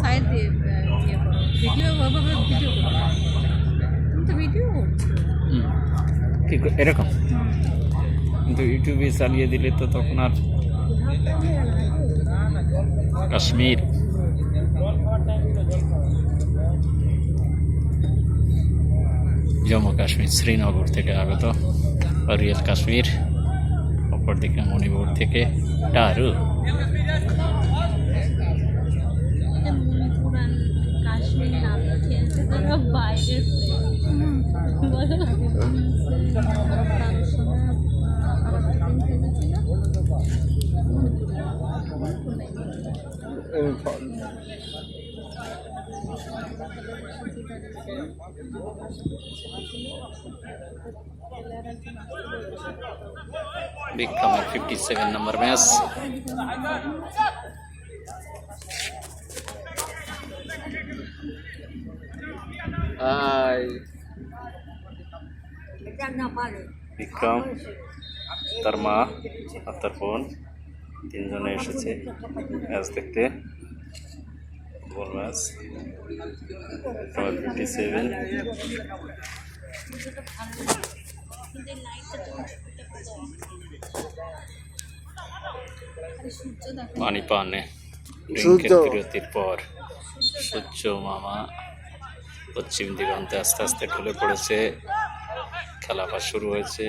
Side দিয়ে ইয়ে করো, ভিডিও ওভাবে ভিডিও করো, তুমি তো ভিডিও করছো। ঠিক এরকম, কিন্তু ইউটিউবে চালিয়ে দিলে তো তখন আর কাশ্মীর জম্মু কাশ্মীর শ্রীনগর থেকে আগত রিয়েল কাশ্মীর, অপরদিকে মণিপুর থেকে টারু। মণিপুর আর কাশ্মীর নাম খেলছে তারা বাইরের বিক্রমের 57 নম্বর ম্যাচ। বিক্রম, তার মা আর তার বোন তিনজনে এসেছে ম্যাচ দেখতে। বল ম্যাচ 57। পানি পানে বিরতির পর সূর্য মামা পশ্চিম দিগন্তে আস্তে আস্তে ঢলে পড়েছে। খেলা আবার শুরু হয়েছে।